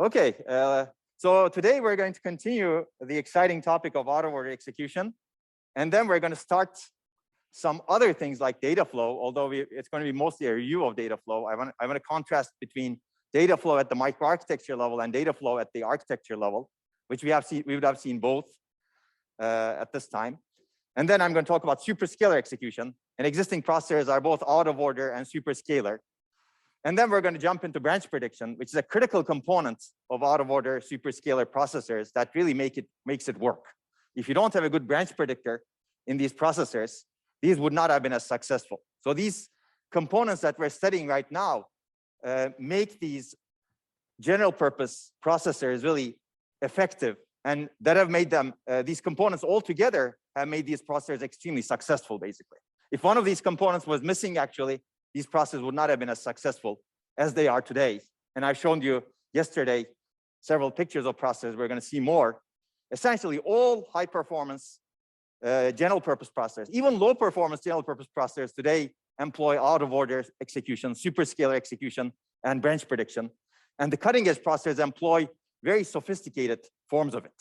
Okay, so today we're going to continue the exciting topic of out-of-order execution, and then we're going to start some other things like data flow. Although it's going to be mostly a review of data flow. I want to contrast between data flow at the microarchitecture level and data flow at the architecture level, which we would have seen both at this time. And then I'm going to talk about superscalar execution. And existing processors are both out of order and superscalar. And then we're going to jump into branch prediction, which is a critical component of out of order superscalar processors that really makes it work. If you don't have a good branch predictor in these processors, these would not have been as successful. So these components that we're studying right now make these general purpose processors really effective, and that have made them, these components all together have made these processors extremely successful, basically. If one of these components was missing, actually, these processors would not have been as successful as they are today. And I've shown you yesterday several pictures of processors. We're going to see more. Essentially, all high performance general purpose processors, even low performance general purpose processors today employ out of order execution, superscalar execution, and branch prediction. And the cutting edge processors employ very sophisticated forms of it.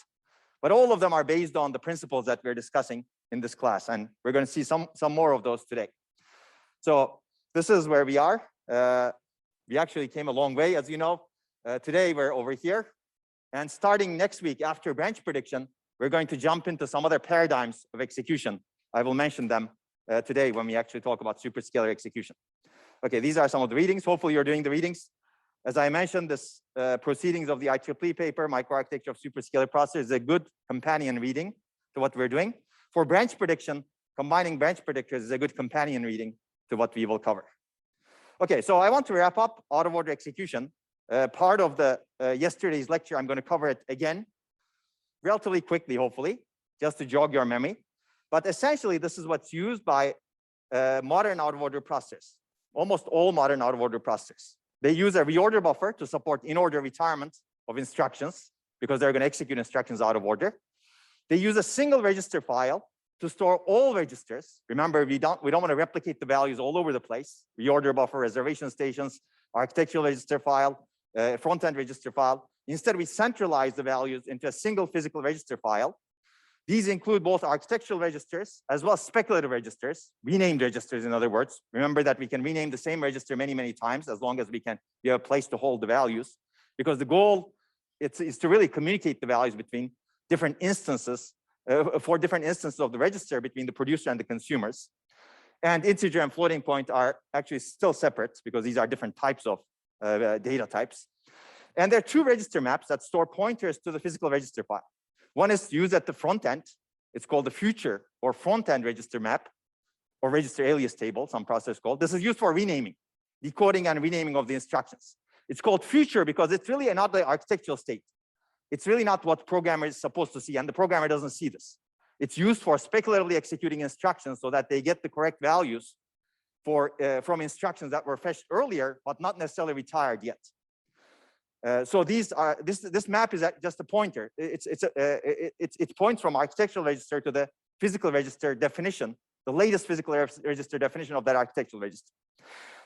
But all of them are based on the principles that we're discussing in this class. And we're going to see some more of those today. So this is where we are. We actually came a long way, as you know. Today we're over here. And starting next week after branch prediction, we're going to jump into some other paradigms of execution. I will mention them today when we actually talk about superscalar execution. Okay, these are some of the readings. Hopefully you're doing the readings. As I mentioned, this proceedings of the IEEE paper, Microarchitecture of Superscalar Processors, is a good companion reading to what we're doing. For branch prediction, combining branch predictors is a good companion reading to what we will cover. Okay, so I want to wrap up out of order execution. Part of the yesterday's lecture, I'm going to cover it again, relatively quickly, hopefully, just to jog your memory. But essentially, this is what's used by modern out of order processors, almost all modern out of order processors. They use a reorder buffer to support in-order retirement of instructions because they're going to execute instructions out of order. They use a single register file to store all registers. Remember, we don't want to replicate the values all over the place. Reorder buffer, reservation stations, architectural register file, front-end register file. Instead, we centralize the values into a single physical register file. These include both architectural registers as well as speculative registers, renamed registers, in other words. Remember that we can rename the same register many, many times as long as we have a place to hold the values, because the goal is to really communicate the values between different instances, for different instances of the register between the producer and the consumers. And integer and floating point are actually still separate because these are different types of data types. And there are two register maps that store pointers to the physical register file. One is used at the front end. It's called the future or front end register map or register alias table, some processors call. This is used for renaming, decoding and renaming of the instructions. It's called future because it's really not the architectural state. It's really not what programmer is supposed to see, and the programmer doesn't see this. It's used for speculatively executing instructions so that they get the correct values from instructions that were fetched earlier, but not necessarily retired yet. So this map is just a pointer. It points from architectural register to the physical register definition, the latest physical register definition of that architectural register.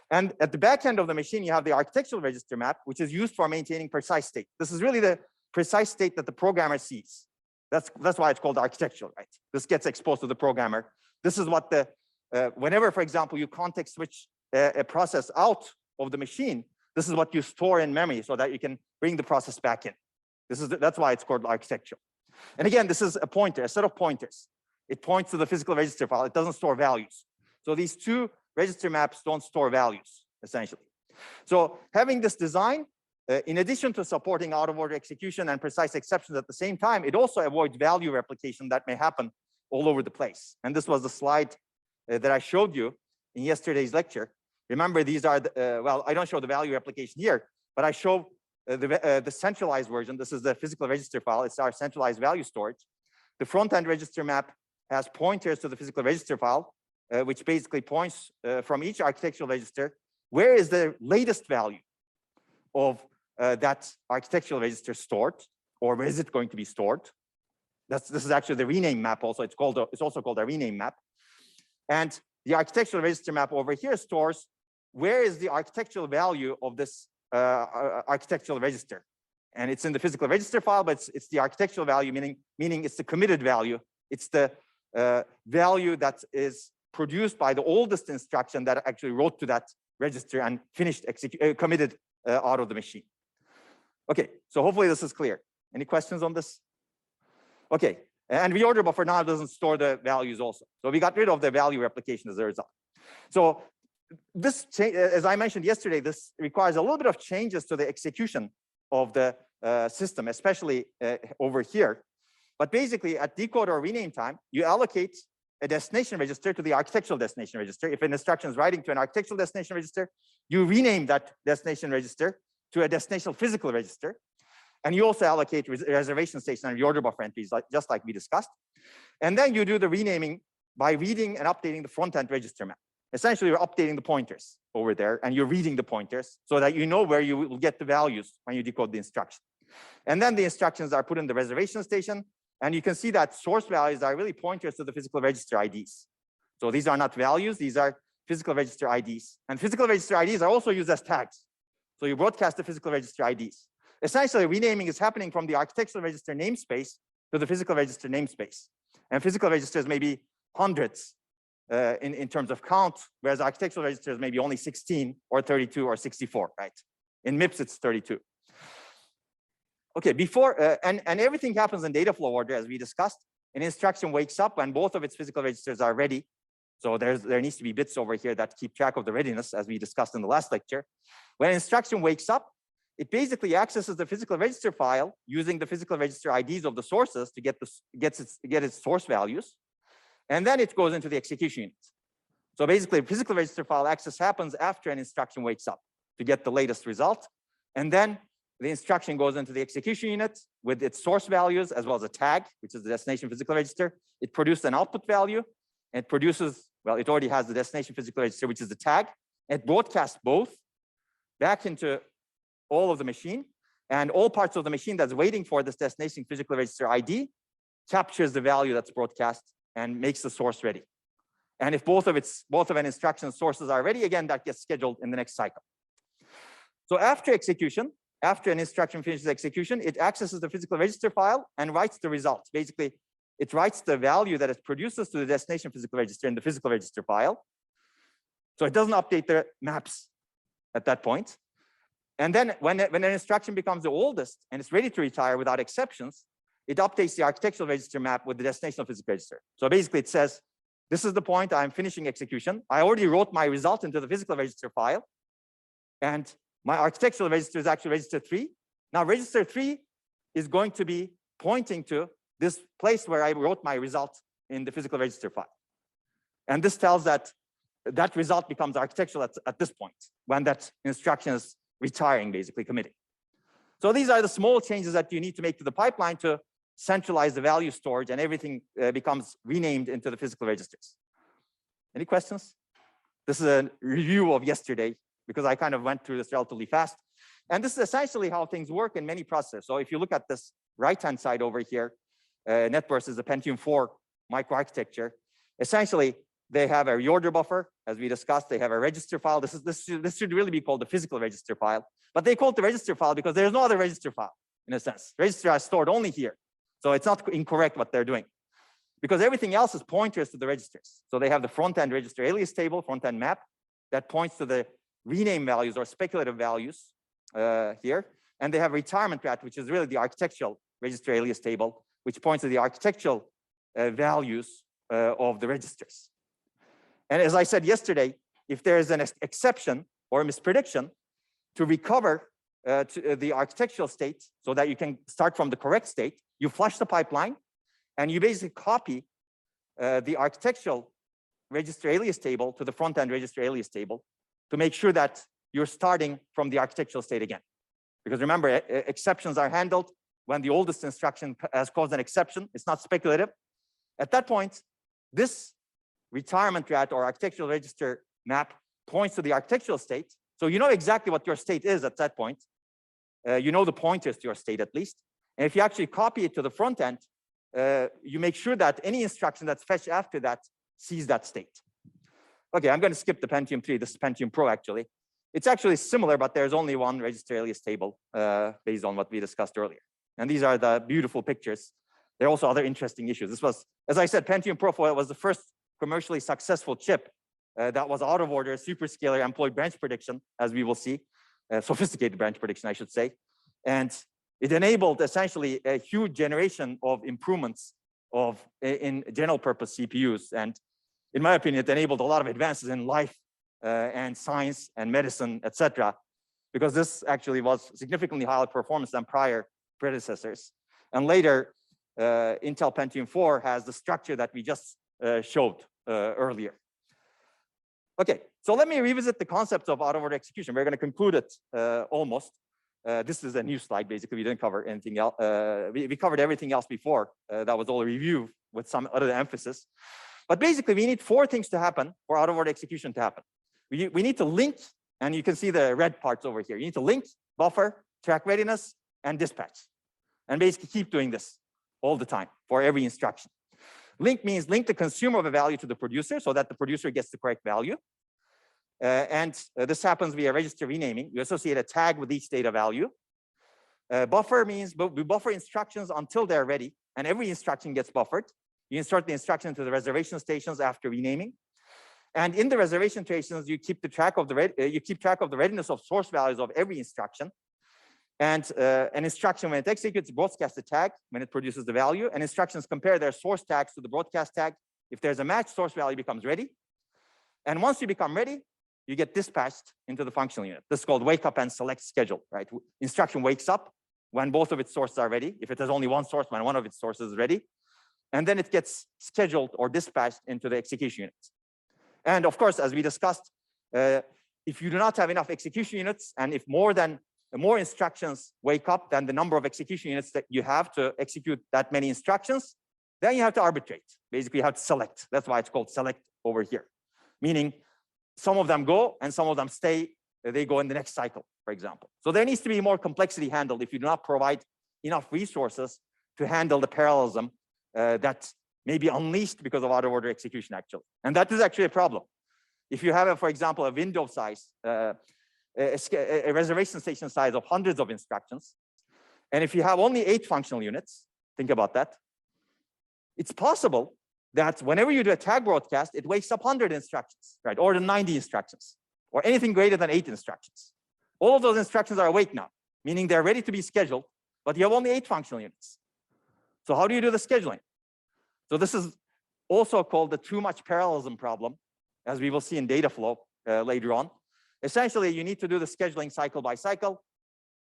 And at the back end of the machine, you have the architectural register map, which is used for maintaining precise state. This is really the precise state that the programmer sees. That's why it's called architectural, right? This gets exposed to the programmer. This is what whenever, for example, you context switch a process out of the machine, this is what you store in memory so that you can bring the process back in. That's why it's called architectural. And again, this is a pointer, a set of pointers. It points to the physical register file. It doesn't store values. So these two register maps don't store values, essentially. So having this design, in addition to supporting out-of-order execution and precise exceptions at the same time, it also avoids value replication that may happen all over the place. And this was the slide that I showed you in yesterday's lecture. Remember, these are, well, I don't show the value replication here, but I show the centralized version. This is the physical register file. It's our centralized value storage. The front-end register map has pointers to the physical register file, which basically points from each architectural register, where is the latest value of that architectural register stored, or where is it going to be stored? This is actually the rename map also. It's also called a rename map. And the architectural register map over here stores where is the architectural value of this architectural register. And it's in the physical register file, but it's the architectural value, meaning it's the committed value. It's the value that is produced by the oldest instruction that actually wrote to that register and finished committed out of the machine. Okay, so hopefully this is clear. Any questions on this? Okay, and reorder buffer now doesn't store the values also. So we got rid of the value replication as a result. So this, as I mentioned yesterday, this requires a little bit of changes to the execution of the system, especially over here. But basically at decode or rename time, you allocate a destination register to the architectural destination register. If an instruction is writing to an architectural destination register, you rename that destination register to a destination physical register. And you also allocate reservation station and reorder buffer entries, just like we discussed. And then you do the renaming by reading and updating the front-end register map. Essentially, you're updating the pointers over there, and you're reading the pointers so that you know where you will get the values when you decode the instruction. And then the instructions are put in the reservation station, and you can see that source values are really pointers to the physical register IDs. So these are not values, these are physical register IDs. And physical register IDs are also used as tags. So you broadcast the physical register IDs. Essentially, renaming is happening from the architectural register namespace to the physical register namespace. And physical registers may be hundreds in terms of count, whereas architectural registers may be only 16 or 32 or 64, right? In MIPS, it's 32. Okay, before, and everything happens in data flow order, as we discussed. An instruction wakes up when both of its physical registers are ready. So there needs to be bits over here that keep track of the readiness, as we discussed in the last lecture. When an instruction wakes up, it basically accesses the physical register file using the physical register IDs of the sources to get its source values. And then it goes into the execution unit. So basically, physical register file access happens after an instruction wakes up to get the latest result. And then the instruction goes into the execution unit with its source values, as well as a tag, which is the destination physical register. It produces an output value. And it produces, well, it already has the destination physical register, which is the tag. It broadcasts both back into all of the machine, and all parts of the machine that's waiting for this destination physical register ID captures the value that's broadcast and makes the source ready. And if both of an instruction sources are ready, again, that gets scheduled in the next cycle. So after execution, after an instruction finishes execution, it accesses the physical register file and writes the results. Basically, it writes the value that it produces to the destination physical register in the physical register file. So it doesn't update the maps at that point. And then when an instruction becomes the oldest and it's ready to retire without exceptions, it updates the architectural register map with the destination physical register. So basically it says, this is the point I'm finishing execution. I already wrote my result into the physical register file. And my architectural register is actually register 3. Now register 3 is going to be pointing to this place where I wrote my result in the physical register file. And this tells that that result becomes architectural at this point, when that instruction is retiring, basically committing. So these are the small changes that you need to make to the pipeline to centralize the value storage, and everything becomes renamed into the physical registers. Any questions? This is a review of yesterday, because I kind of went through this relatively fast. And this is essentially how things work in many processors. So if you look at this right-hand side over here, NetBurst is a Pentium 4 microarchitecture. Essentially, they have a reorder buffer, as we discussed. They have a register file. This should really be called the physical register file. But they call it the register file because there's no other register file, in a sense. Registers are stored only here. So it's not incorrect what they're doing, because everything else is pointers to the registers. So they have the front-end register alias table, front-end map, that points to the rename values or speculative values here. And they have retirement path, which is really the architectural register alias table, which points to the architectural values of the registers. And as I said yesterday, if there is an exception or a misprediction, to recover to the architectural state so that you can start from the correct state, you flush the pipeline and you basically copy the architectural register alias table to the front-end register alias table to make sure that you're starting from the architectural state again. Because remember, exceptions are handled when the oldest instruction has caused an exception. It's not speculative. At that point, this retirement rat or architectural register map points to the architectural state. So you know exactly what your state is at that point. You know the pointers to your state at least. And if you actually copy it to the front end, you make sure that any instruction that's fetched after that sees that state. Okay, I'm going to skip the Pentium 3. This is Pentium Pro, actually. It's actually similar, but there's only one register alias table based on what we discussed earlier. And these are the beautiful pictures. There are also other interesting issues. This was, as I said, Pentium Pro was the first commercially successful chip that was out of order, superscalar, employed branch prediction, as we will see, sophisticated branch prediction, I should say. And it enabled essentially a huge generation of improvements in general purpose CPUs. And in my opinion, it enabled a lot of advances in life and science and medicine, etc., because this actually was significantly higher performance than prior predecessors. And later, Intel Pentium 4 has the structure that we just showed earlier. Okay, so let me revisit the concept of out-of-order execution. We're going to conclude it almost. This is a new slide, basically. We didn't cover anything else. We covered everything else before. That was all a review with some other emphasis. But basically, we need 4 things to happen for out-of-order execution to happen. We need to link, and you can see the red parts over here. You need to link, buffer, track readiness, and dispatch. And basically keep doing this all the time for every instruction. Link means link the consumer of a value to the producer so that the producer gets the correct value. This happens via register renaming. You associate a tag with each data value. Buffer means we buffer instructions until they're ready, and every instruction gets buffered. You insert the instruction into the reservation stations after renaming. And in the reservation stations, you keep track of the readiness of source values of every instruction. And an instruction, when it executes, broadcasts the tag when it produces the value, and instructions compare their source tags to the broadcast tag. If there's a match, source value becomes ready. And once you become ready, you get dispatched into the functional unit. This is called wake up and select schedule, right? Instruction wakes up when both of its sources are ready. If it has only one source, when one of its sources is ready. And then it gets scheduled or dispatched into the execution unit. And of course, as we discussed, if you do not have enough execution units, and if more instructions wake up than the number of execution units that you have to execute that many instructions, then you have to arbitrate. Basically, you have to select. That's why it's called select over here. Meaning, some of them go and some of them stay. They go in the next cycle, for example. So there needs to be more complexity handled if you do not provide enough resources to handle the parallelism that may be unleashed because of out-of-order execution, actually. And that is actually a problem. If you have, for example, a window size, a reservation station size of hundreds of instructions, and if you have only 8 functional units, think about that. It's possible that whenever you do a tag broadcast, it wakes up 100 instructions, right? Or the 90 instructions, or anything greater than 8 instructions. All of those instructions are awake now, meaning they're ready to be scheduled, but you have only 8 functional units. So how do you do the scheduling? So this is also called the too much parallelism problem, as we will see in Dataflow later on. Essentially, you need to do the scheduling cycle by cycle.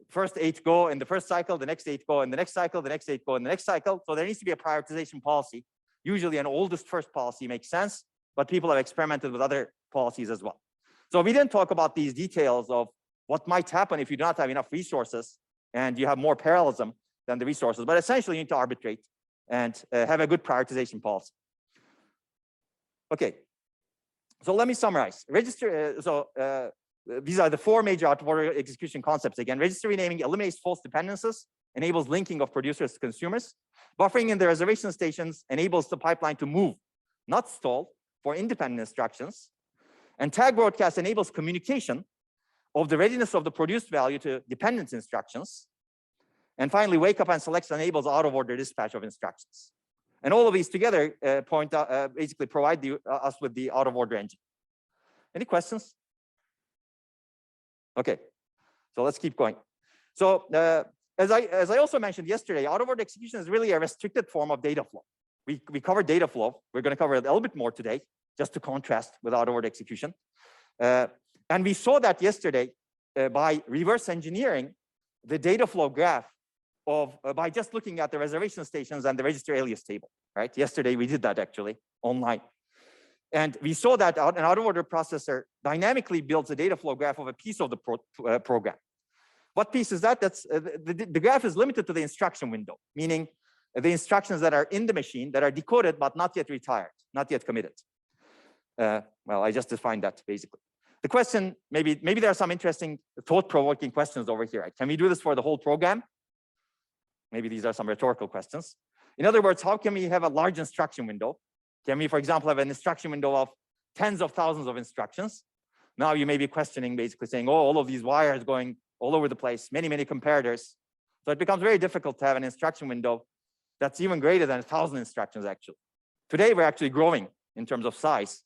First 8 go in the first cycle, the next 8 go in the next cycle, the next 8 go in the next cycle. So there needs to be a prioritization policy. Usually an oldest first policy makes sense, but people have experimented with other policies as well. So we didn't talk about these details of what might happen if you do not have enough resources and you have more parallelism than the resources, but essentially you need to arbitrate and have a good prioritization policy. Okay, so let me summarize. These are the 4 major out-of-order execution concepts. Again, register renaming eliminates false dependencies, enables linking of producers to consumers. Buffering in the reservation stations enables the pipeline to move, not stall, for independent instructions. And tag broadcast enables communication of the readiness of the produced value to dependent instructions. And finally, wake up and select enables out-of-order dispatch of instructions. And all of these together basically provide us with the out-of-order engine. Any questions? Okay, so let's keep going. So as I also mentioned yesterday, out-of-order execution is really a restricted form of data flow. We covered data flow. We're going to cover it a little bit more today, just to contrast with out-of-order execution. And we saw that yesterday by reverse engineering the data flow graph by just looking at the reservation stations and the register alias table, right? Yesterday we did that actually online. And we saw that an out-of-order processor dynamically builds a data flow graph of a piece of the program. What piece is that? That's the graph is limited to the instruction window, meaning the instructions that are in the machine that are decoded but not yet retired, not yet committed. Well, I just defined that basically. The question, maybe there are some interesting thought-provoking questions over here. Can we do this for the whole program? Maybe these are some rhetorical questions. In other words, how can we have a large instruction window? Can we, for example, have an instruction window of tens of thousands of instructions? Now you may be questioning, basically saying, oh, all of these wires going all over the place, many, many comparators. So it becomes very difficult to have an instruction window that's even greater than 1,000 instructions, actually. Today, we're actually growing in terms of size.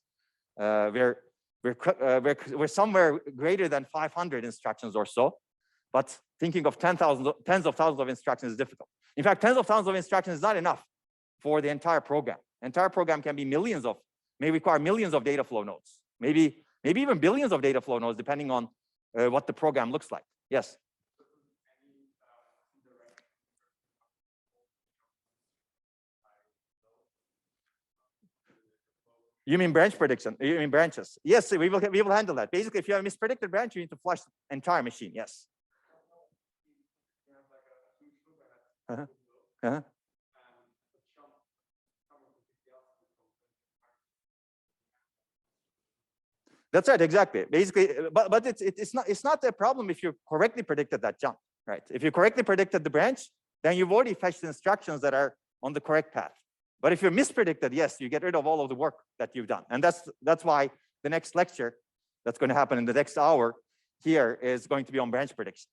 We're somewhere greater than 500 instructions or so. But thinking of tens of thousands of instructions is difficult. In fact, tens of thousands of instructions is not enough for the entire program. Entire program can be may require millions of data flow nodes, maybe even billions of data flow nodes, depending on what the program looks like. Yes. You mean branch prediction? You mean branches? Yes, we will handle that. Basically, if you have a mispredicted branch, you need to flush the entire machine. Yes. That's right, exactly. Basically, but it's not a problem if you correctly predicted that jump, right? If you correctly predicted the branch, then you've already fetched the instructions that are on the correct path. But if you're mispredicted, yes, you get rid of all of the work that you've done. And that's why the next lecture that's going to happen in the next hour here is going to be on branch prediction.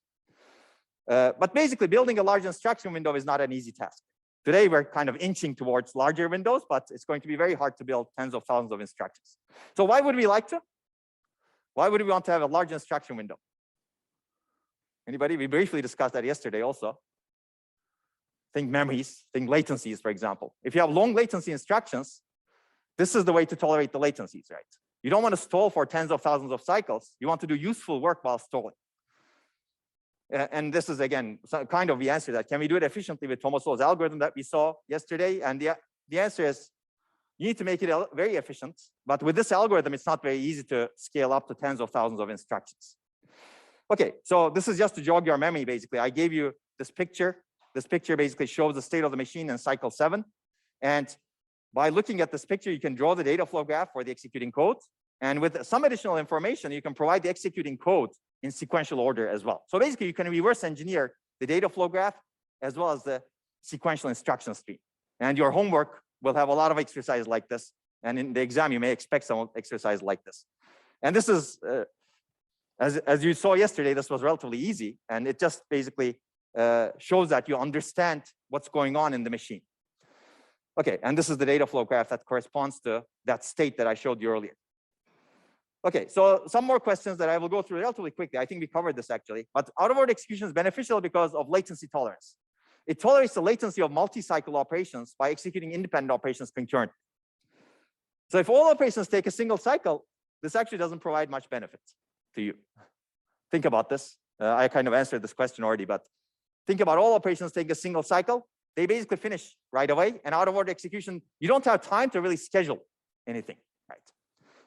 But basically, building a large instruction window is not an easy task. Today, we're kind of inching towards larger windows, but it's going to be very hard to build tens of thousands of instructions. So why would we like to? Why would we want to have a large instruction window? Anybody? We briefly discussed that yesterday also. Think memories, think latencies, for example. If you have long latency instructions, this is the way to tolerate the latencies, right? You don't want to stall for tens of thousands of cycles. You want to do useful work while stalling. And this is, again, kind of the answer that can we do it efficiently with Thomas Sowell's algorithm that we saw yesterday? And the answer is you need to make it very efficient. But with this algorithm, it's not very easy to scale up to tens of thousands of instructions. OK, so this is just to jog your memory, basically. I gave you this picture. This picture basically shows the state of the machine in cycle 7. And by looking at this picture, you can draw the data flow graph for the executing code. And with some additional information, you can provide the executing code in sequential order as well. So basically, you can reverse engineer the data flow graph as well as the sequential instruction stream. And your homework will have a lot of exercises like this. And in the exam, you may expect some exercise like this. And this is, as you saw yesterday, this was relatively easy. And it just basically shows that you understand what's going on in the machine. OK, and this is the data flow graph that corresponds to that state that I showed you earlier. OK, so some more questions that I will go through relatively quickly. I think we covered this actually. But out-of-order execution is beneficial because of latency tolerance. It tolerates the latency of multi-cycle operations by executing independent operations concurrently. So if all operations take a single cycle, this actually doesn't provide much benefit to you. Think about this. I kind of answered this question already, but think about all operations take a single cycle. They basically finish right away. And out-of-order execution, you don't have time to really schedule anything, right?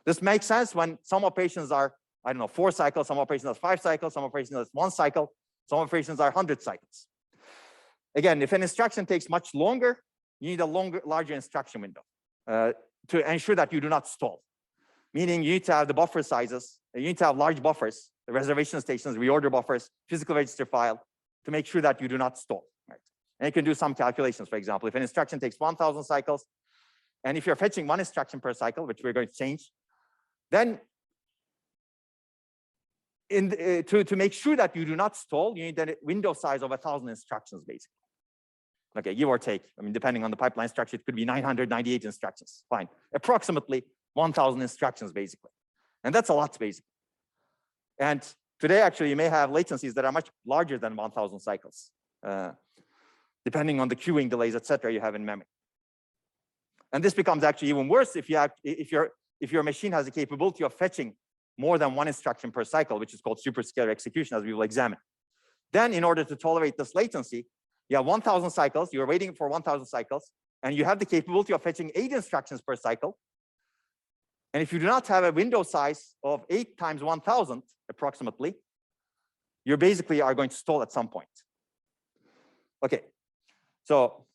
This makes sense when some operations are, I don't know, 4 cycles, some operations are 5 cycles, some operations are 1 cycle, some operations are 100 cycles. Again, if an instruction takes much longer, you need a larger instruction window to ensure that you do not stall. Meaning you need to have the buffer sizes, you need to have large buffers, the reservation stations, reorder buffers, physical register file, to make sure that you do not stall. Right? And you can do some calculations, for example. If an instruction takes 1,000 cycles, and if you're fetching 1 instruction per cycle, which we're going to change, then to make sure that you do not stall, you need a window size of 1,000 instructions, basically. Okay, give or take. I mean, depending on the pipeline structure, it could be 998 instructions. Fine. Approximately 1,000 instructions, basically. And that's a lot, basically. And today, actually, you may have latencies that are much larger than 1,000 cycles, depending on the queuing delays, et cetera, you have in memory. And this becomes actually even worse if your machine has the capability of fetching more than 1 instruction per cycle, which is called superscalar execution, as we will examine. Then, in order to tolerate this latency, you have 1,000 cycles, you're waiting for 1,000 cycles, and you have the capability of fetching 8 instructions per cycle. And if you do not have a window size of 8 times 1,000, approximately, you basically are going to stall at some point. Okay, so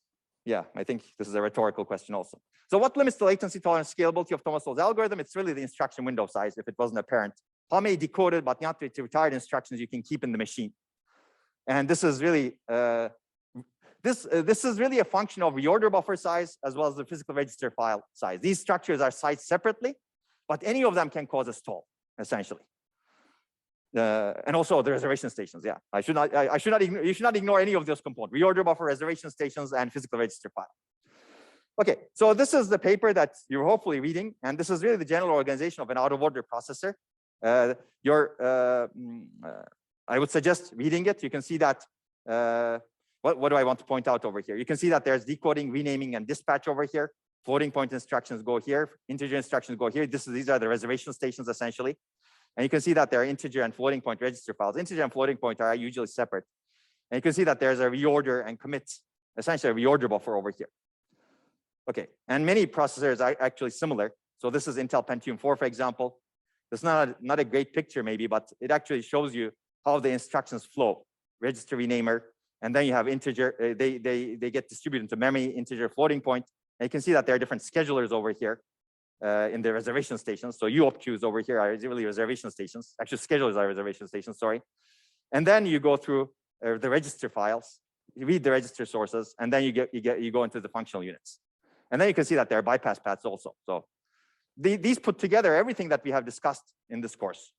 yeah, I think this is a rhetorical question also. So what limits the latency tolerance scalability of Thomas Sowell's algorithm? It's really the instruction window size, if it wasn't apparent. How many decoded but not retired instructions you can keep in the machine? And this is really this is really a function of reorder buffer size as well as the physical register file size. These structures are sized separately, but any of them can cause a stall. essentially. And also the reservation stations. Yeah, I should not ignore, you should not ignore any of those components: reorder buffer, reservation stations, and physical register file. Okay, so this is the paper that you're hopefully reading, and this is really the general organization of an out-of-order processor. I would suggest reading it. You can see that. What do I want to point out over here? You can see that there's decoding, renaming, and dispatch over here. Floating point instructions go here. Integer instructions go here. These are the reservation stations essentially. And you can see that there are integer and floating point register files. Integer and floating point are usually separate. And you can see that there's a reorder and commit, essentially a reorder buffer over here. Okay, and many processors are actually similar. So this is Intel Pentium 4, for example. It's not a great picture maybe, but it actually shows you how the instructions flow. Register renamer, and then you have integer, they get distributed into memory, integer, floating point. And you can see that there are different schedulers over here in the reservation stations. So UOP queues over here are really reservation stations. Actually, schedulers are reservation stations, sorry. And then you go through the register files, you read the register sources, and then you go into the functional units. And then you can see that there are bypass paths also. So these put together everything that we have discussed in this course.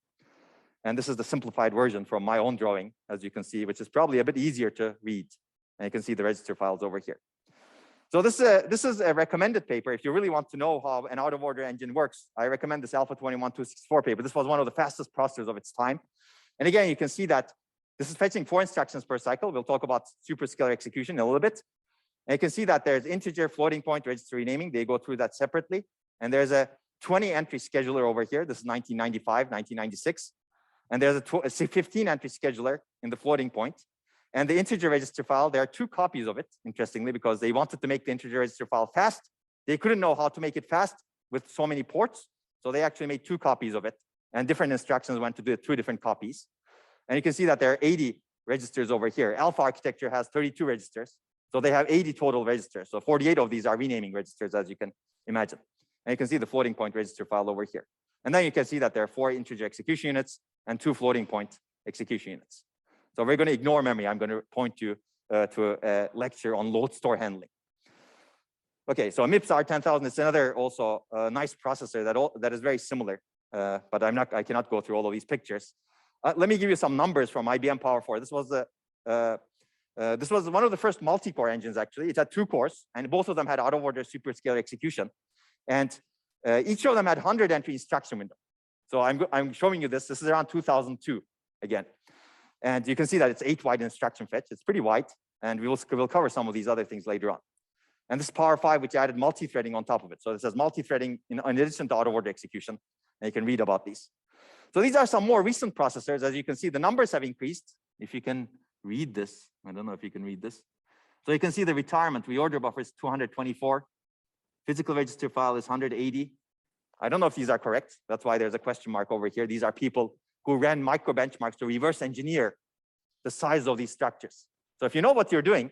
And this is the simplified version from my own drawing, as you can see, which is probably a bit easier to read. And you can see the register files over here. So this is a recommended paper. If you really want to know how an out-of-order engine works, I recommend this Alpha 21264 paper. This was one of the fastest processors of its time. And again, you can see that this is fetching 4 instructions per cycle. We'll talk about superscalar execution in a little bit. And you can see that there's integer, floating point, register renaming. They go through that separately. And there's a 20-entry scheduler over here. This is 1995, 1996. And there's a 15-entry scheduler in the floating point. And the integer register file, there are 2 copies of it, interestingly, because they wanted to make the integer register file fast. They couldn't know how to make it fast with so many ports. So they actually made 2 copies of it. And different instructions went to the 2 different copies. And you can see that there are 80 registers over here. Alpha architecture has 32 registers. So they have 80 total registers. So 48 of these are renaming registers, as you can imagine. And you can see the floating point register file over here. And then you can see that there are 4 integer execution units and 2 floating point execution units. So we're going to ignore memory. I'm going to point you to a lecture on load store handling. Okay, so MIPS R10000 is another also nice processor that is very similar, but I cannot go through all of these pictures. Let me give you some numbers from IBM Power 4. This was one of the first multi-core engines, actually. It had 2 cores, and both of them had out-of-order superscalar execution. And each of them had 100-entry instruction window. So I'm showing you this. This is around 2002, again. And you can see that it's 8 wide instruction fetch. It's pretty wide, and we'll cover some of these other things later on. And this Power 5, which added multi-threading on top of it. So this has multi-threading in addition to out-of-order execution, and you can read about these. So these are some more recent processors. As you can see, the numbers have increased. If you can read this, I don't know if you can read this. So you can see the reorder buffer is 224. Physical register file is 180. I don't know if these are correct. That's why there's a question mark over here. These are people who ran micro benchmarks to reverse engineer the size of these structures. So if you know what you're doing,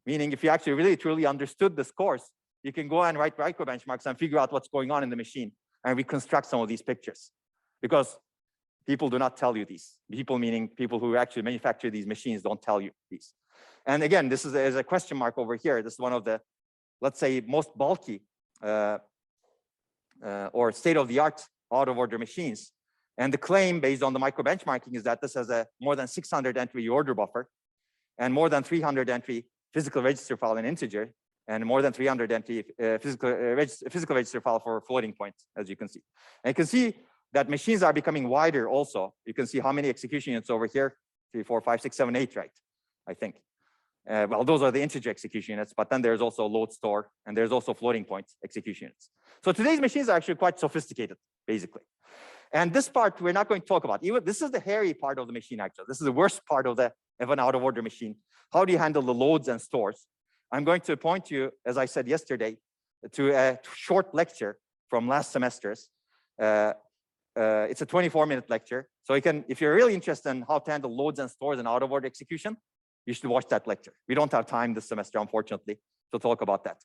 meaning if you actually really truly understood this course, you can go and write micro benchmarks and figure out what's going on in the machine and reconstruct some of these pictures. Because people do not tell you these. People meaning people who actually manufacture these machines don't tell you these. And again, this is a question mark over here. This is one of the, let's say, most bulky or state-of-the-art out-of-order machines. And the claim based on the micro benchmarking is that this has a more than 600-entry reorder buffer and more than 300-entry physical register file in integer and more than 300-entry physical register file for floating point, as you can see. And you can see that machines are becoming wider also. You can see how many execution units over here, 3, 4, 5, 6, 7, 8, right? I think. Well, those are the integer execution units, but then there's also load store and there's also floating point execution units. So today's machines are actually quite sophisticated, basically. And this part we're not going to talk about. Even this is the hairy part of the machine, actually. This is the worst part of an out-of-order machine. How do you handle the loads and stores? I'm going to point you, as I said yesterday, to a short lecture from last semester's. It's a 24-minute lecture. So you can, if you're really interested in how to handle loads and stores and out-of-order execution, you should watch that lecture. We don't have time this semester, unfortunately, to talk about that.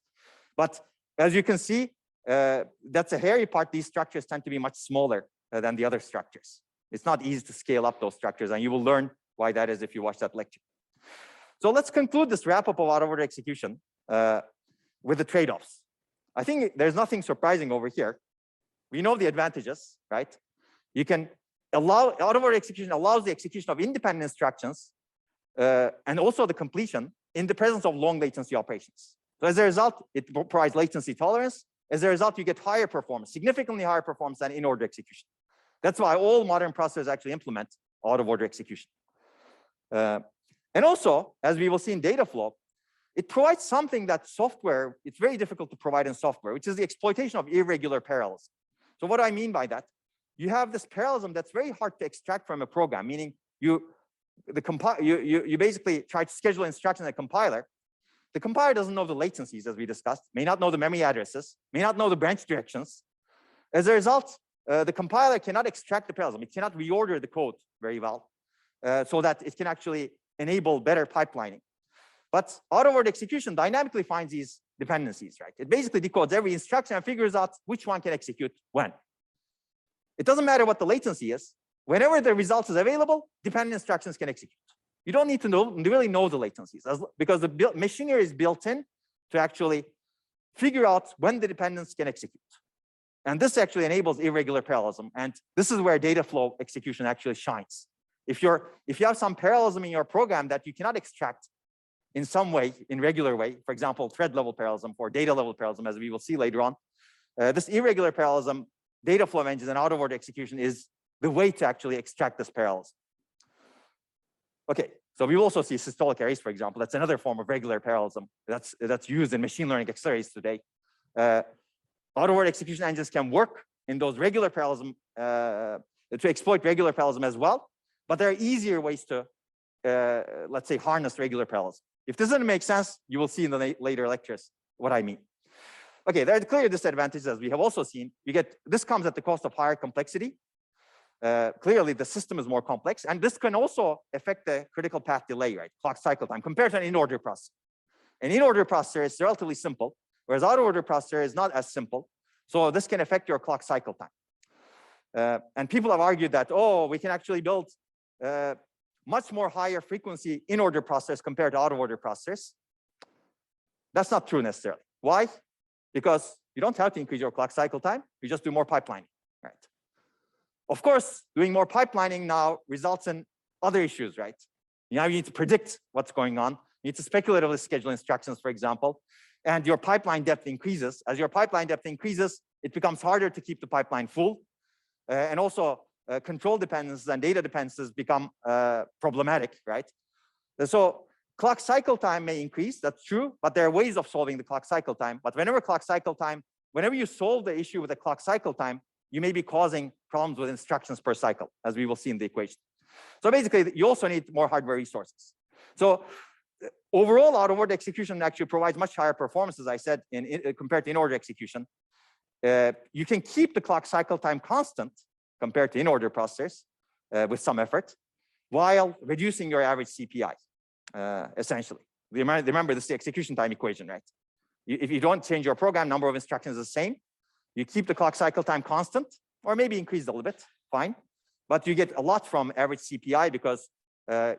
But as you can see, that's a hairy part. These structures tend to be much smaller than the other structures. It's not easy to scale up those structures, and you will learn why that is if you watch that lecture. So let's conclude this wrap-up of out-of-order execution with the trade-offs. I think there's nothing surprising over here. We know the advantages, right? You can allow out-of-order execution allows the execution of independent instructions and also the completion in the presence of long latency operations. So as a result, it provides latency tolerance. As a result, you get higher performance, significantly higher performance than in-order execution. That's why all modern processors actually implement out-of-order execution. And also, as we will see in Dataflow, it provides something that software, it's very difficult to provide in software, which is the exploitation of irregular parallelism. So what do I mean by that? You have this parallelism that's very hard to extract from a program, meaning you basically try to schedule instructions in a compiler. The compiler doesn't know the latencies, as we discussed, may not know the memory addresses, may not know the branch directions. As a result, the compiler cannot extract the parallelism. It cannot reorder the code very well so that it can actually enable better pipelining. But out-of-order execution dynamically finds these dependencies, right? It basically decodes every instruction and figures out which one can execute when. It doesn't matter what the latency is. Whenever the result is available, dependent instructions can execute. You don't need to really know the latencies because the machinery is built in to actually figure out when the dependents can execute. And this actually enables irregular parallelism. And this is where Dataflow execution actually shines. If you have some parallelism in your program that you cannot extract in some way, in regular way, for example, thread level parallelism or data level parallelism, as we will see later on, this irregular parallelism, Dataflow engines and out-of-order execution is the way to actually extract this parallelism. Okay, so we will also see systolic arrays, for example. That's another form of regular parallelism that's used in machine learning accelerators today. Out-of-order execution engines can work in those regular parallelism to exploit regular parallelism as well, but there are easier ways to, let's say, harness regular parallelism. If this doesn't make sense, you will see in the later lectures what I mean. Okay, there are clear disadvantages, as we have also seen. This comes at the cost of higher complexity. Clearly, the system is more complex, and this can also affect the critical path delay, right? Clock cycle time compared to an in-order processor. An in-order processor is relatively simple, whereas out-of-order processor is not as simple. So this can affect your clock cycle time. And people have argued that, oh, we can actually build much more higher frequency in-order processors compared to out-of-order processors. That's not true necessarily. Why? Because you don't have to increase your clock cycle time. You just do more pipelining, right? Of course, doing more pipelining now results in other issues, right? Now you need to predict what's going on. You need to speculatively schedule instructions, for example, and your pipeline depth increases. As your pipeline depth increases, it becomes harder to keep the pipeline full. And also, control dependencies and data dependencies become problematic, right? So clock cycle time may increase, that's true, but there are ways of solving the clock cycle time. But whenever you solve the issue with the clock cycle time, you may be causing problems with instructions per cycle, as we will see in the equation. So basically, you also need more hardware resources. So overall, out-of-order execution actually provides much higher performance, as I said, compared to in-order execution. You can keep the clock cycle time constant compared to in-order processors with some effort, while reducing your average CPI, essentially. Remember, this is the execution time equation, right? If you don't change your program, number of instructions is the same. You keep the clock cycle time constant, or maybe increase a little bit, fine. But you get a lot from average CPI because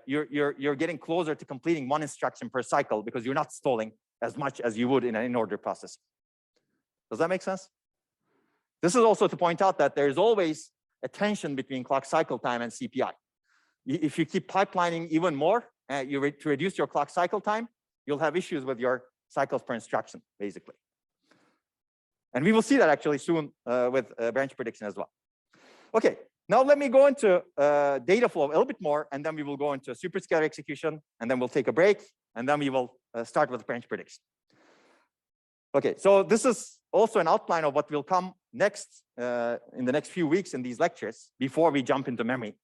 you're getting closer to completing one instruction per cycle because you're not stalling as much as you would in an in-order processor. Does that make sense? This is also to point out that there's always a tension between clock cycle time and CPI. If you keep pipelining even more, to reduce your clock cycle time, you'll have issues with your cycles per instruction, basically. And we will see that actually soon with branch prediction as well. Okay, now let me go into Dataflow a little bit more, and then we will go into superscalar execution, and then we'll take a break, and then we will start with branch prediction. Okay, so this is also an outline of what will come next in the next few weeks in these lectures before we jump into memory.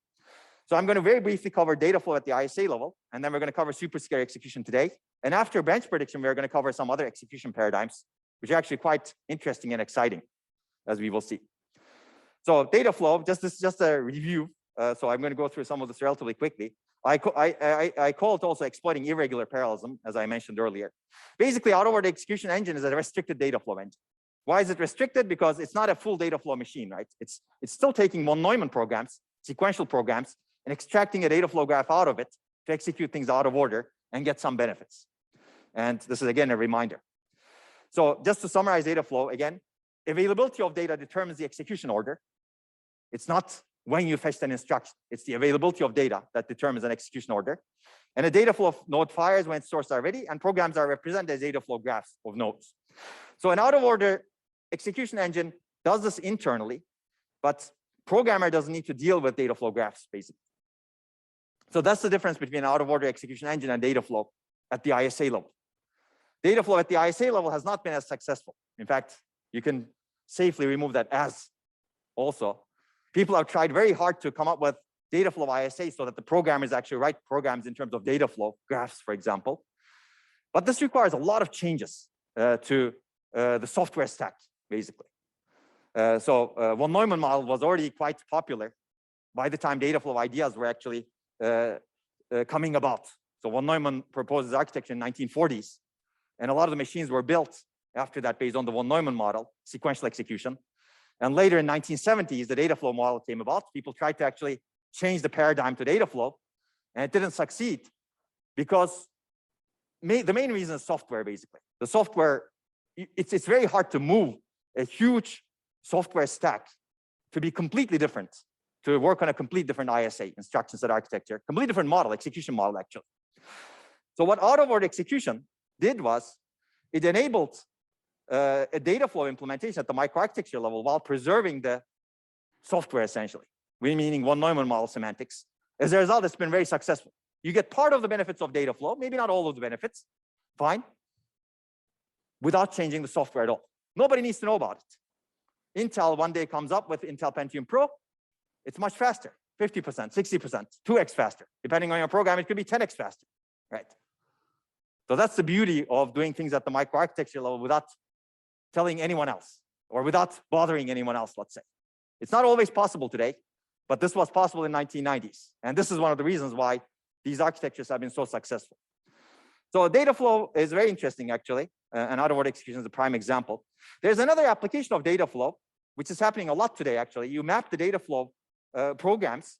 So I'm going to very briefly cover Dataflow at the ISA level, and then we're going to cover superscalar execution today. And after branch prediction, we're going to cover some other execution paradigms, which are actually quite interesting and exciting, as we will see. So Dataflow, this is just a review. So I'm going to go through some of this relatively quickly. I call it also exploiting irregular parallelism, as I mentioned earlier. Basically, out-of-order execution engine is a restricted Dataflow engine. Why is it restricted? Because it's not a full Dataflow machine, right? It's still taking von Neumann programs, sequential programs, and extracting a Dataflow graph out of it to execute things out of order and get some benefits. And this is, again, a reminder. So just to summarize Dataflow, again, availability of data determines the execution order. It's not when you fetch an instruction. It's the availability of data that determines an execution order. And a data flow node fires when stores are ready, and programs are represented as data flow graphs of nodes. So an out-of-order execution engine does this internally, but programmer doesn't need to deal with data flow graphs, basically. So that's the difference between an out-of-order execution engine and data flow at the ISA level. Data flow at the ISA level has not been as successful. In fact, you can safely remove that as also. People have tried very hard to come up with data flow ISA so that the programmers actually write programs in terms of data flow graphs, for example. But this requires a lot of changes to the software stack, basically. So von Neumann model was already quite popular by the time data flow ideas were actually coming about. So von Neumann proposed architecture in the 1940s, and a lot of the machines were built after that based on the von Neumann model, sequential execution. And later in 1970s, the data flow model came about. People tried to actually change the paradigm to data flow, and it didn't succeed because the main reason is software, basically. The software, it's very hard to move a huge software stack to be completely different, to work on a completely different ISA, instruction set architecture, completely different model, execution model, actually. So what out-of-order execution did was it enabled a data flow implementation at the microarchitecture level while preserving the software, essentially. We meaning von Neumann model semantics. As a result, it's been very successful. You get part of the benefits of data flow, maybe not all of the benefits, fine, without changing the software at all. Nobody needs to know about it. Intel one day comes up with Intel Pentium Pro. It's much faster, 50%, 60%, 2x faster. Depending on your program, it could be 10x faster, right? So that's the beauty of doing things at the microarchitecture level without telling anyone else or without bothering anyone else, let's say. It's not always possible today, but this was possible in the 1990s. And this is one of the reasons why these architectures have been so successful. So data flow is very interesting, actually. And out-of-order execution is a prime example. There's another application of data flow, which is happening a lot today, actually. You map the data flow programs,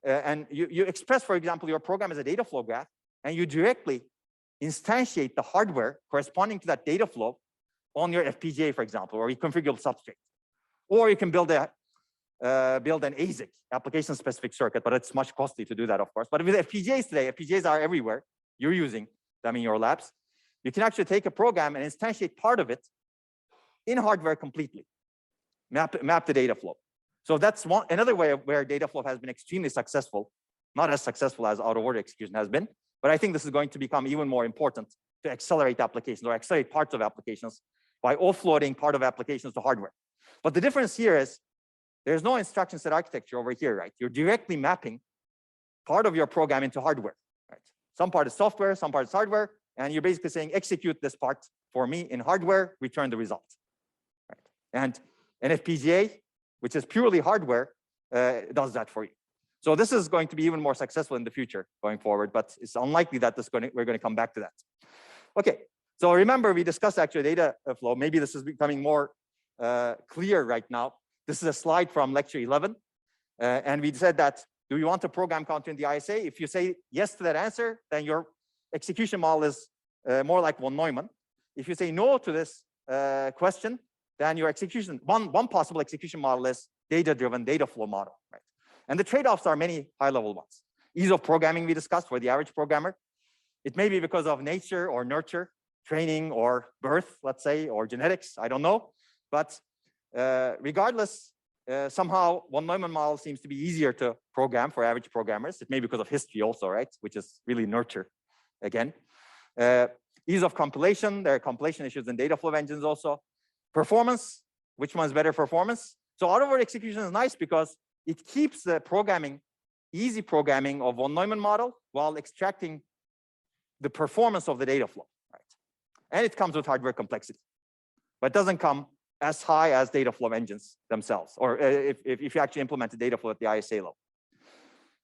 and you express, for example, your program as a data flow graph, and you directly instantiate the hardware corresponding to that data flow on your FPGA, for example, or you configure the substrate. Or you can build an ASIC, application-specific circuit, but it's much costly to do that, of course. But with FPGAs today, FPGAs are everywhere. You're using them in your labs. You can actually take a program and instantiate part of it in hardware completely. Map the data flow. So that's another way where data flow has been extremely successful, not as successful as out-of-order execution has been. But I think this is going to become even more important to accelerate applications or accelerate parts of applications by offloading part of applications to hardware. But the difference here is there's no instruction set architecture over here, right? You're directly mapping part of your program into hardware, right? Some part is software, some part is hardware, and you're basically saying, execute this part for me in hardware, return the result, right? And an FPGA, which is purely hardware, does that for you. So this is going to be even more successful in the future going forward, but it's unlikely that we're going to come back to that. Okay, so remember we discussed actually data flow. Maybe this is becoming more clear right now. This is a slide from lecture 11. And we said that, do you want a program counter in the ISA? If you say yes to that answer, then your execution model is more like von Neumann. If you say no to this question, then your execution, one possible execution model is data-driven data flow model, right? And the trade-offs are many high-level ones. Ease of programming we discussed for the average programmer. It may be because of nature or nurture, training or birth, let's say, or genetics, I don't know. But regardless, somehow von Neumann model seems to be easier to program for average programmers. It may be because of history also, right? Which is really nurture again. Ease of compilation, there are compilation issues in data flow engines also. Performance, which one's better performance? So out-of-order execution is nice because it keeps the programming, easy programming of von Neumann model while extracting the performance of the data flow, right? And it comes with hardware complexity, but it doesn't come as high as data flow engines themselves, or if you actually implement the data flow at the ISA level.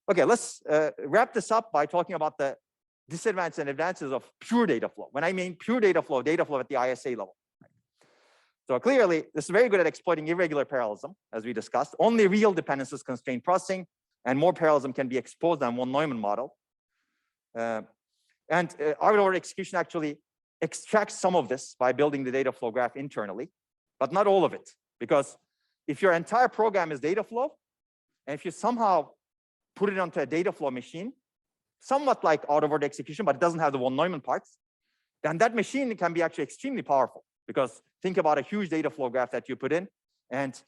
Okay, let's wrap this up by talking about the disadvantages and advantages of pure data flow. When I mean pure data flow at the ISA level. So clearly, this is very good at exploiting irregular parallelism, as we discussed. Only real dependencies constrain processing, and more parallelism can be exposed on von Neumann model. And out-of-order execution actually extracts some of this by building the data flow graph internally, but not all of it. Because if your entire program is data flow, And if you somehow put it onto a data flow machine, somewhat like out-of-order execution, but it doesn't have the von Neumann parts, then that machine can be actually extremely powerful. Because think about a huge data flow graph that you put in, and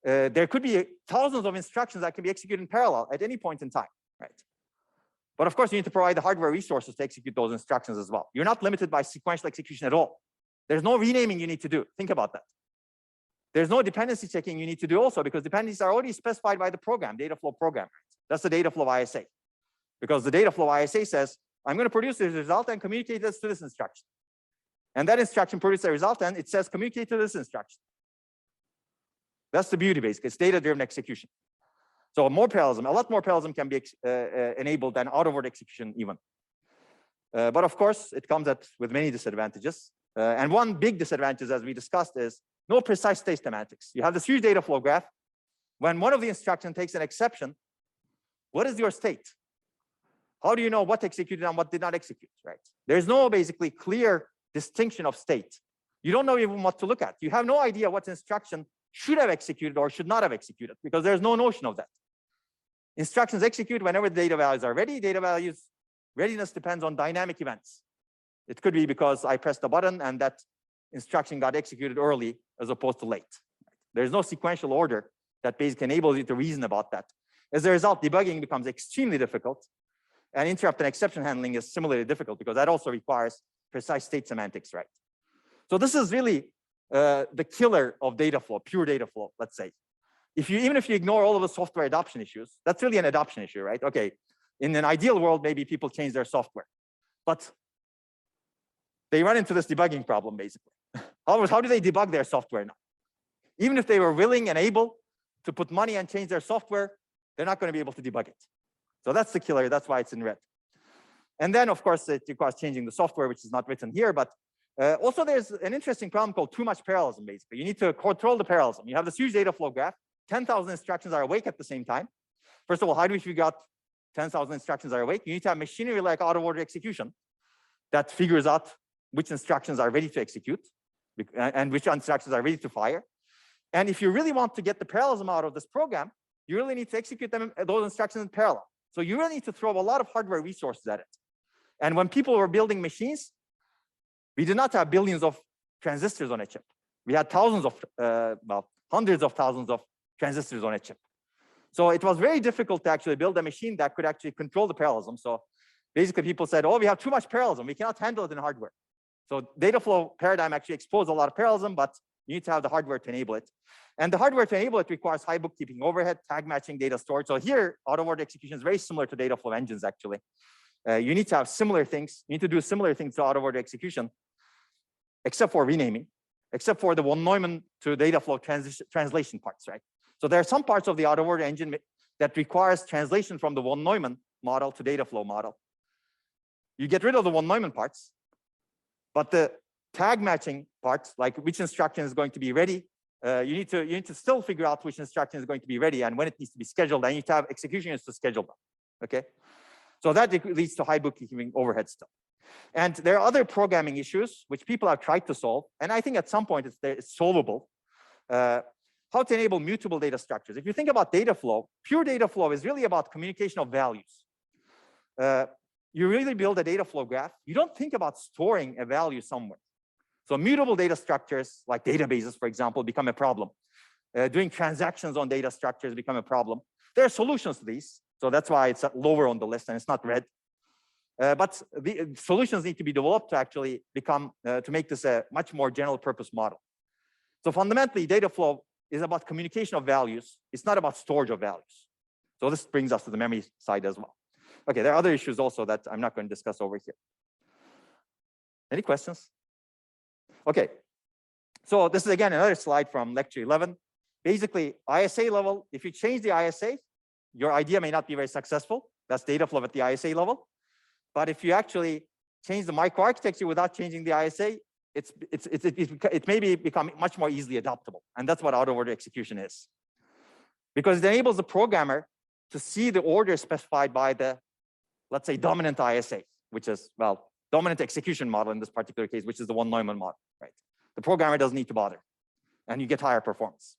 there could be thousands of instructions that can be executed in parallel at any point in time, right? But of course, you need to provide the hardware resources to execute those instructions as well. You're not limited by sequential execution at all. There's no renaming you need to do. Think about that. There's no dependency checking you need to do also, because dependencies are already specified by the program, data flow program. That's the data flow ISA. Because the data flow ISA says, I'm going to produce this result and communicate this to this instruction. And that instruction produces a result, and it says communicate to this instruction. That's the beauty, basically. It's data-driven execution. So more parallelism, a lot more parallelism can be enabled than out-of-order execution even. But of course, it comes with many disadvantages. And one big disadvantage, as we discussed, is no precise state semantics. You have this huge data flow graph. When one of the instructions takes an exception, what is your state? How do you know what executed and what did not execute, right? There's no basically clear distinction of state. You don't know even what to look at. You have no idea what instruction should have executed or should not have executed, because there's no notion of that. Instructions execute whenever the data values are ready. Data values readiness depends on dynamic events. It could be because I pressed a button and that instruction got executed early as opposed to late. There's no sequential order that basically enables you to reason about that. As a result, debugging becomes extremely difficult, and interrupt and exception handling is similarly difficult because that also requires precise state semantics, right? So this is really the killer of data flow, pure data flow, let's say. Even if you ignore all of the software adoption issues, that's really an adoption issue, right? Okay, in an ideal world, maybe people change their software, but they run into this debugging problem, basically. How do they debug their software now? Even if they were willing and able to put money and change their software, they're not going to be able to debug it. So that's the killer. That's why it's in red. And then, of course, it requires changing the software, which is not written here. But also, there's an interesting problem called too much parallelism, basically. You need to control the parallelism. You have this huge data flow graph. 10,000 instructions are awake at the same time. First of all, how do we figure out 10,000 instructions are awake? You need to have machinery like out-of-order execution that figures out which instructions are ready to execute and which instructions are ready to fire. And if you really want to get the parallelism out of this program, you really need to execute those instructions in parallel. So you really need to throw a lot of hardware resources at it. And when people were building machines, we did not have billions of transistors on a chip. We had thousands of, well, hundreds of thousands of transistors on a chip. So it was very difficult to actually build a machine that could actually control the parallelism. So basically people said, oh, we have too much parallelism. We cannot handle it in hardware. So data flow paradigm actually exposed a lot of parallelism, but you need to have the hardware to enable it. And the hardware to enable it requires high bookkeeping overhead, tag matching, data storage. So here, out-of-order execution is very similar to data flow engines, actually. You need to have similar things. You need to do similar things to out-of-order execution, except for renaming, except for the von Neumann to data flow translation parts, right? So there are some parts of the out-of-order engine that requires translation from the von Neumann model to data flow model. You get rid of the von Neumann parts, but the tag matching parts, like which instruction is going to be ready, you need to still figure out which instruction is going to be ready and when it needs to be scheduled. And you need to have execution units to schedule them. Okay, so that leads to high bookkeeping overhead stuff. And there are other programming issues which people have tried to solve, and I think at some point it's solvable. How to enable mutable data structures. If you think about data flow, pure data flow is really about communication of values. You really build a data flow graph. You don't think about storing a value somewhere. So mutable data structures, like databases, for example, become a problem. Doing transactions on data structures become a problem. There are solutions to these. So that's why it's lower on the list and it's not red. But the solutions need to be developed to actually become, to make this a much more general purpose model. So fundamentally, data flow is about communication of values. It's not about storage of values. So this brings us to the memory side as well. Okay, there are other issues also that I'm not going to discuss over here. Any questions? Okay, so this is again another slide from lecture 11. Basically, ISA level, if you change the ISA, your idea may not be very successful. That's data flow at the ISA level. But if you actually change the microarchitecture without changing the ISA, it may become much more easily adoptable. And that's what out-of-order execution is. Because it enables the programmer to see the order specified by the, let's say, dominant ISA, which is, well, dominant execution model in this particular case, which is the von Neumann model, right? The programmer doesn't need to bother, and you get higher performance.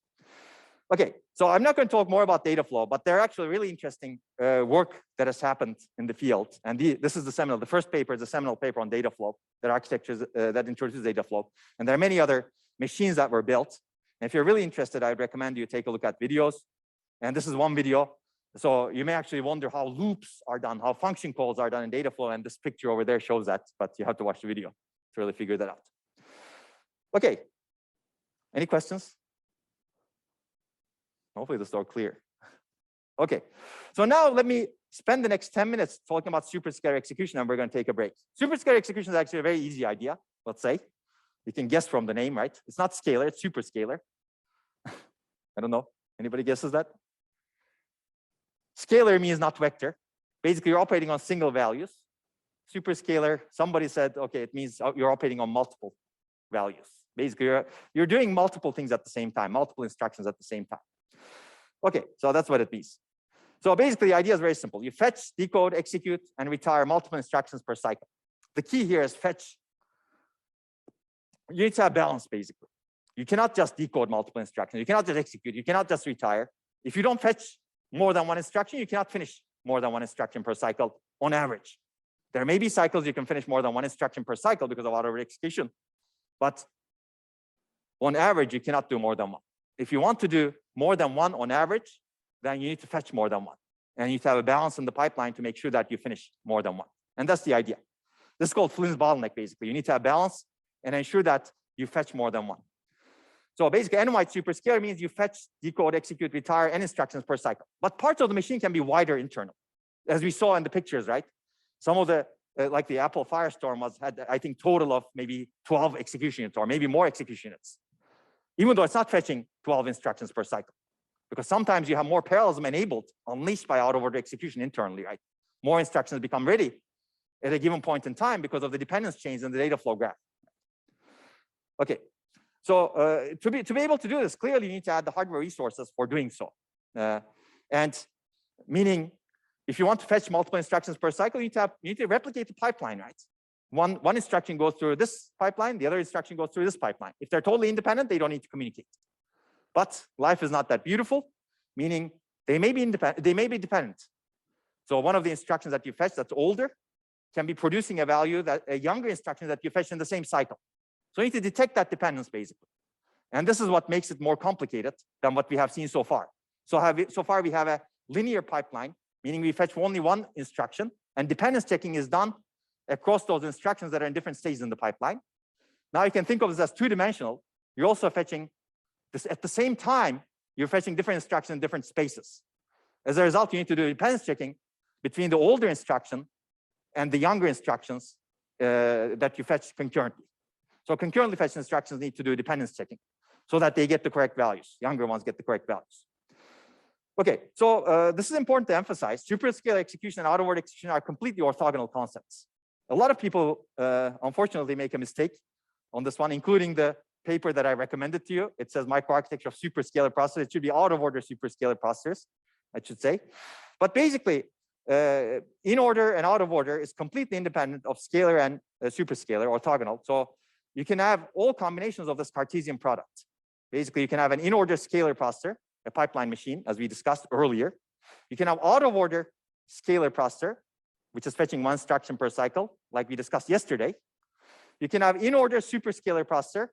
Okay, so I'm not going to talk more about data flow, but there are actually really interesting work that has happened in the field. And this is the first paper is a seminal paper on data flow, that architectures that introduces data flow. And there are many other machines that were built. And if you're really interested, I'd recommend you take a look at videos. And this is one video. So you may actually wonder how loops are done, how function calls are done in data flow. And this picture over there shows that, but you have to watch the video to really figure that out. Okay, any questions? Hopefully this is all clear. Okay, so now let me spend the next 10 minutes talking about superscalar execution, and we're going to take a break. Superscalar execution is actually a very easy idea, let's say. You can guess from the name, right? It's not scalar, it's superscalar. I don't know. Anybody guesses that? Scalar means not vector. Basically, you're operating on single values. Superscalar, somebody said, okay, it means you're operating on multiple values. Basically, you're doing multiple things at the same time, multiple instructions at the same time. Okay, so that's what it means. So basically, the idea is very simple. You fetch, decode, execute, and retire multiple instructions per cycle. The key here is fetch. You need to have balance, basically. You cannot just decode multiple instructions. You cannot just execute. You cannot just retire. If you don't fetch more than one instruction, you cannot finish more than one instruction per cycle on average. There may be cycles you can finish more than one instruction per cycle because of auto execution, but on average, you cannot do more than one. If you want to do more than one on average, then you need to fetch more than one. And you need to have a balance in the pipeline to make sure that you finish more than one. And that's the idea. This is called Flynn's bottleneck, basically. You need to have balance and ensure that you fetch more than one. So basically, n-wide superscalar means you fetch, decode, execute, retire n instructions per cycle. But parts of the machine can be wider internal, as we saw in the pictures, right? Some of the, like the Apple Firestorm had, I think, total of maybe 12 execution units or maybe more execution units, even though it's not fetching 12 instructions per cycle. Because sometimes you have more parallelism enabled, unleashed by out-of-order execution internally, right? More instructions become ready at a given point in time because of the dependence change in the data flow graph. Okay, so to be able to do this, clearly you need to add the hardware resources for doing so. And meaning, if you want to fetch multiple instructions per cycle, you need to replicate the pipeline, right? One instruction goes through this pipeline, the other instruction goes through this pipeline. If they're totally independent, they don't need to communicate. But life is not that beautiful, meaning they may be independent, they may be dependent. So one of the instructions that you fetch that's older can be producing a value that a younger instruction that you fetch in the same cycle. So you need to detect that dependence, basically. And this is what makes it more complicated than what we have seen so far. So far we have a linear pipeline, meaning we fetch only one instruction, and dependence checking is done across those instructions that are in different stages in the pipeline. Now you can think of this as two-dimensional. You're also fetching this at the same time, you're fetching different instructions in different spaces. As a result, you need to do dependence checking between the older instruction and the younger instructions that you fetch concurrently. So concurrently fetched instructions need to do dependence checking so that they get the correct values. Younger ones get the correct values. Okay, so this is important to emphasize. Superscalar execution and out-of-order execution are completely orthogonal concepts. A lot of people, unfortunately, make a mistake on this one, including the paper that I recommended to you. It says microarchitecture of superscalar processors. It should be out-of-order superscalar processors, I should say. But basically, in order and out of order is completely independent of scalar and superscalar, orthogonal. So you can have all combinations of this Cartesian product. Basically, you can have an in-order scalar processor, a pipeline machine, as we discussed earlier. You can have out-of-order scalar processor, which is fetching one instruction per cycle, like we discussed yesterday. You can have in-order superscalar processor,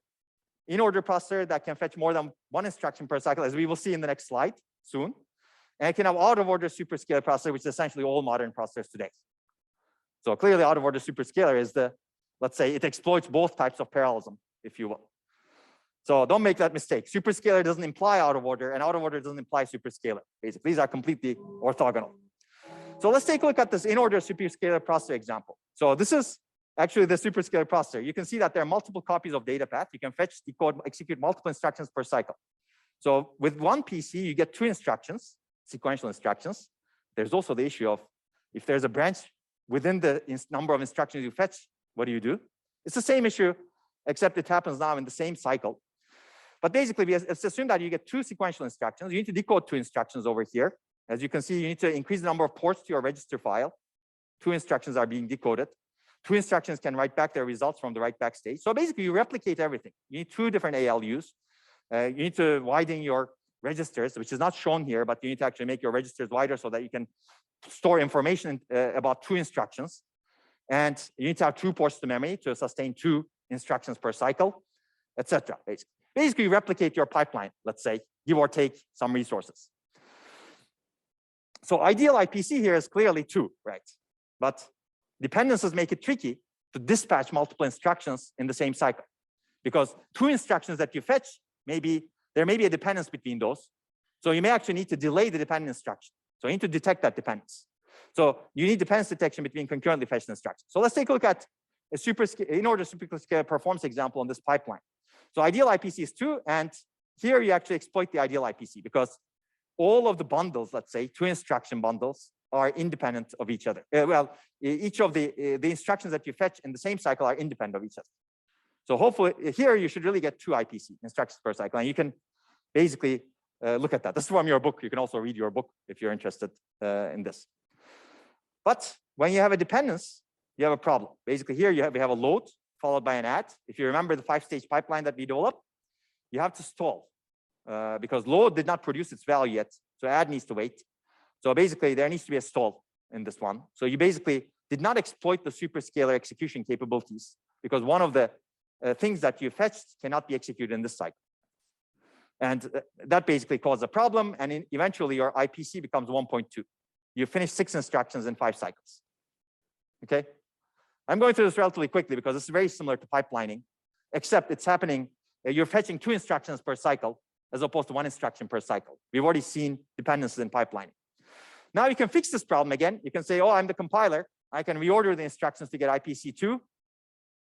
in-order processor that can fetch more than one instruction per cycle, as we will see in the next slide soon. And you can have out-of-order superscalar processor, which is essentially all modern processors today. So clearly, out-of-order superscalar is the, let's say, it exploits both types of parallelism, if you will. So don't make that mistake. Superscalar doesn't imply out-of-order, and out-of-order doesn't imply superscalar. Basically, these are completely orthogonal. So let's take a look at this in-order superscalar processor example. So this is actually the superscalar processor. You can see that there are multiple copies of data path. You can fetch, decode, execute multiple instructions per cycle. So with one PC, you get two instructions, sequential instructions. There's also the issue of if there's a branch within the number of instructions you fetch, what do you do? It's the same issue, except it happens now in the same cycle. But basically, let's assume that you get two sequential instructions. You need to decode two instructions over here. As you can see, you need to increase the number of ports to your register file. Two instructions are being decoded. Two instructions can write back their results from the write back stage. So basically, you replicate everything. You need two different ALUs. You need to widen your registers, which is not shown here, but you need to actually make your registers wider so that you can store information about 2 instructions. And you need to have 2 ports to memory to sustain 2 instructions per cycle, etc. Basically, replicate your pipeline, let's say, give or take some resources. So ideal IPC here is clearly 2, right? But dependencies make it tricky to dispatch multiple instructions in the same cycle, because 2 instructions that you fetch, there may be a dependence between those. So you may actually need to delay the dependent instruction. So you need to detect that dependence. So you need dependence detection between concurrently fetched instructions. So let's take a look at a in-order superscalar performance example on this pipeline. So ideal IPC is 2, and here you actually exploit the ideal IPC because all of the bundles, let's say 2 instruction bundles, are independent of each other. Each of the instructions that you fetch in the same cycle are independent of each other. So hopefully here you should really get 2 IPC instructions per cycle, and you can basically look at that. This is from your book. You can also read your book if you're interested in this. But when you have a dependence, you have a problem. Basically here we have a load followed by an add. If you remember the 5-stage pipeline that we developed, you have to stall because load did not produce its value yet. So add needs to wait. So basically there needs to be a stall in this one. So you basically did not exploit the superscalar execution capabilities because one of the things that you fetched cannot be executed in this cycle. And that basically caused a problem. And eventually your IPC becomes 1.2. You finish 6 instructions in 5 cycles. Okay. I'm going through this relatively quickly because it's very similar to pipelining, except it's happening. You're fetching 2 instructions per cycle as opposed to 1 instruction per cycle. We've already seen dependencies in pipelining. Now you can fix this problem again. You can say, oh, I'm the compiler. I can reorder the instructions to get IPC2.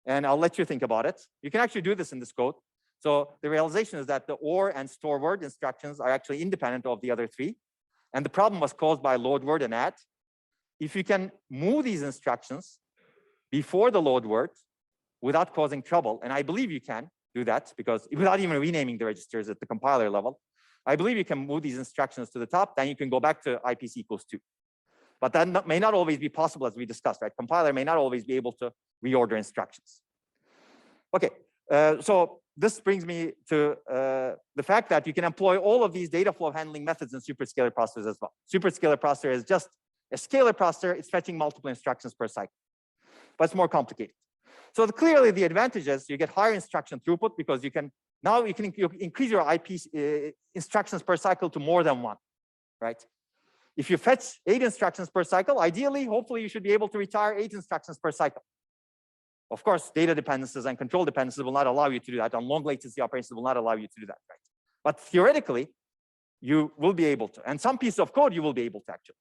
And I'll let you think about it. You can actually do this in this code. So the realization is that the OR and store word instructions are actually independent of the other 3. And the problem was caused by load word and add. If you can move these instructions before the load word without causing trouble, and I believe you can do that because without even renaming the registers at the compiler level, I believe you can move these instructions to the top, then you can go back to IPC equals 2. But that may not always be possible, as we discussed, right? Compiler may not always be able to reorder instructions. Okay, so this brings me to the fact that you can employ all of these data flow handling methods in superscalar processors as well. Superscalar processor is just a scalar processor. It's fetching multiple instructions per cycle, but it's more complicated. So clearly the advantage is you get higher instruction throughput because you can increase your IP instructions per cycle to more than 1, right? If you fetch 8 instructions per cycle, ideally, hopefully you should be able to retire 8 instructions per cycle. Of course, data dependencies and control dependencies will not allow you to do that. On long latency operations will not allow you to do that, right? But theoretically, you will be able to. And some piece of code you will be able to actually.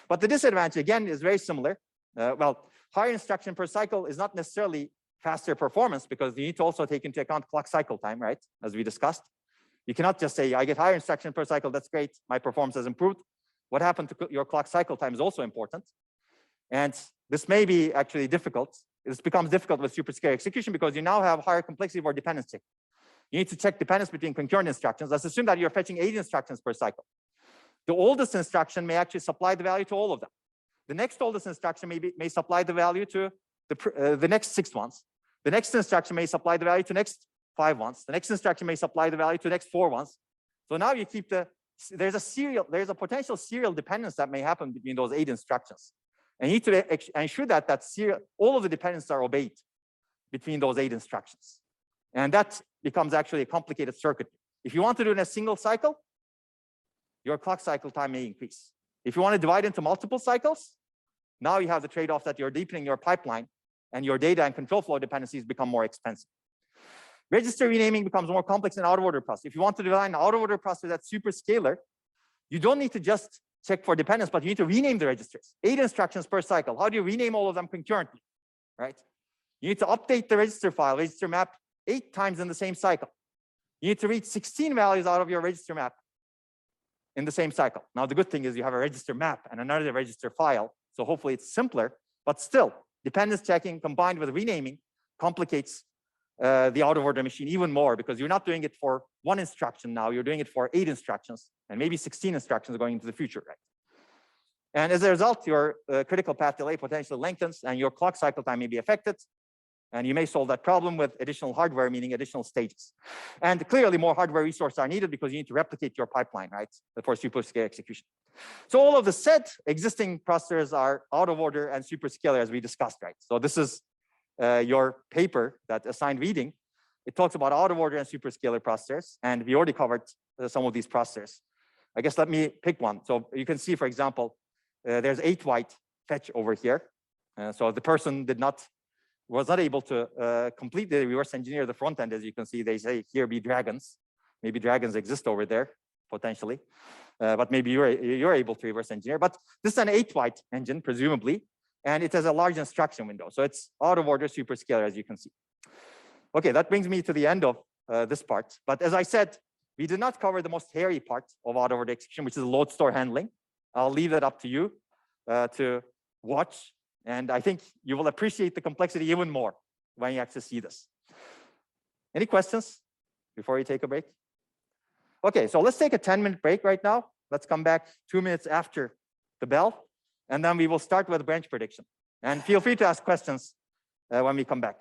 But the disadvantage, again, is very similar. Higher instruction per cycle is not necessarily faster performance because you need to also take into account clock cycle time, right? As we discussed. You cannot just say, I get higher instruction per cycle, that's great, my performance has improved. What happened to your clock cycle time is also important. And this may be actually difficult. This becomes difficult with superscalar execution because you now have higher complexity for dependence check. You need to check dependence between concurrent instructions. Let's assume that you're fetching 8 instructions per cycle. The oldest instruction may actually supply the value to all of them. The next oldest instruction may supply the value to the next 6 ones. The next instruction may supply the value to next 5 ones. The next instruction may supply the value to the next 4 ones. So now you keep there's a potential serial dependence that may happen between those 8 instructions. And you need to ensure that all of the dependencies are obeyed between those 8 instructions. And that becomes actually a complicated circuit. If you want to do it in a single cycle, your clock cycle time may increase. If you want to divide into multiple cycles, now you have the trade-off that you're deepening your pipeline and your data and control flow dependencies become more expensive. Register renaming becomes more complex in out-of-order process. If you want to design an out-of-order process that's super scalar, you don't need to just check for dependence, but you need to rename the registers. 8 instructions per cycle. How do you rename all of them concurrently, right? You need to update the register file, register map 8 times in the same cycle. You need to read 16 values out of your register map in the same cycle. Now, the good thing is you have a register map and another register file. So hopefully it's simpler, but still dependence checking combined with renaming complicates the out-of-order machine even more because you're not doing it for 1 instruction now, you're doing it for 8 instructions and maybe 16 instructions going into the future, right? And as a result, your critical path delay potentially lengthens and your clock cycle time may be affected. And you may solve that problem with additional hardware, meaning additional stages. And clearly more hardware resources are needed because you need to replicate your pipeline, right, for superscalar execution. So all of the said existing processors are out of order and superscalar, as we discussed, right? So this is your paper that assigned reading. It talks about out of order and superscalar processors, and we already covered some of these processors. I guess let me pick one. So you can see, for example, there's 8-byte fetch over here. So the person was not able to complete the reverse engineer the front end. As you can see, they say here be dragons. Maybe dragons exist over there potentially, but maybe you're able to reverse engineer. But this is an 8-byte engine, presumably, and it has a large instruction window. So it's out of order superscalar, as you can see. Okay, that brings me to the end of this part. But as I said, we did not cover the most hairy part of out of order execution, which is load store handling. I'll leave that up to you to watch. And I think you will appreciate the complexity even more when you actually see this. Any questions before you take a break? Okay, so let's take a 10-minute break right now. Let's come back 2 minutes after the bell, and then we will start with branch prediction. And feel free to ask questions when we come back.